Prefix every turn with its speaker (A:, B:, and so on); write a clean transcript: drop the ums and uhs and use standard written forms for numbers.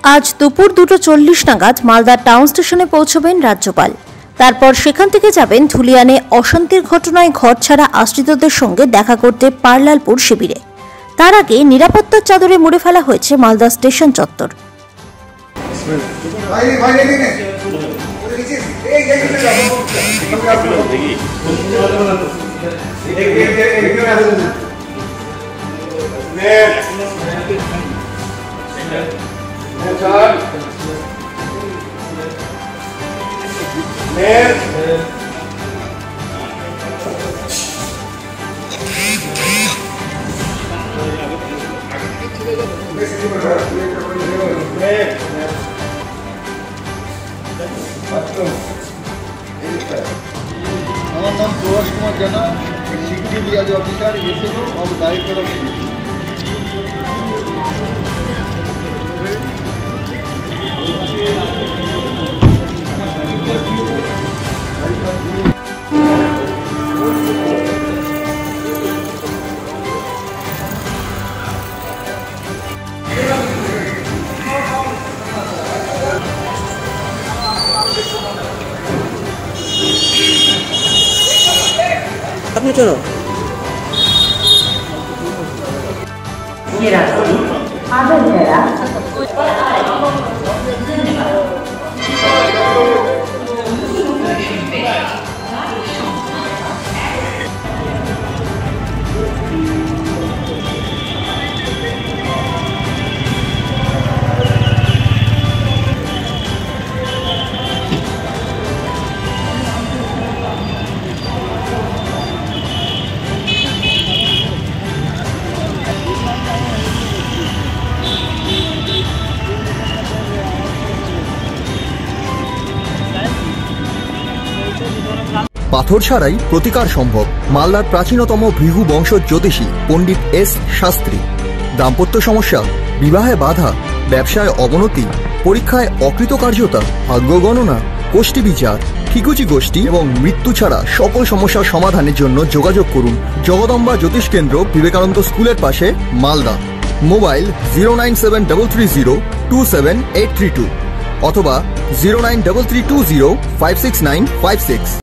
A: আজ দুপুর 2:40 নাগাদ মালদা টাউন স্টেশনে পৌঁছবেন রাজ্যপাল। তারপর সেখান থেকে যাবেন ধুলিয়ানে অশান্তির ঘটনায় ঘরছাড়া আশ্রিতদের সঙ্গে দেখা করতে পারলালপুর শিবিরে। তার আগে নিরাপত্তার চাদরে মুড়ে ফেলা হয়েছে মালদা স্টেশন চত্বর।
B: আমার নাম Prabhas Kumar Jana, security liaison officer, SAO of director of security.
C: আপনি চলো
D: পাথর ছাড়াই প্রতিকার সম্ভব। মালদার প্রাচীনতম ভৃগু বংশ জ্যোতিষী পণ্ডিত এস শাস্ত্রী। দাম্পত্য সমস্যা, বিবাহে বাধা, ব্যবসায় অবনতি, পরীক্ষায় অকৃতকার্যতা, ভাগ্য গণনা, কোষ্ঠী বিচার, ঠিকুচি গোষ্ঠী এবং মৃত্যু ছাড়া সকল সমস্যার সমাধানের জন্য যোগাযোগ করুন জগদম্বা জ্যোতিষ কেন্দ্র, বিবেকানন্দ স্কুলের পাশে, মালদা। মোবাইল 09730278332 অথবা 09332056956।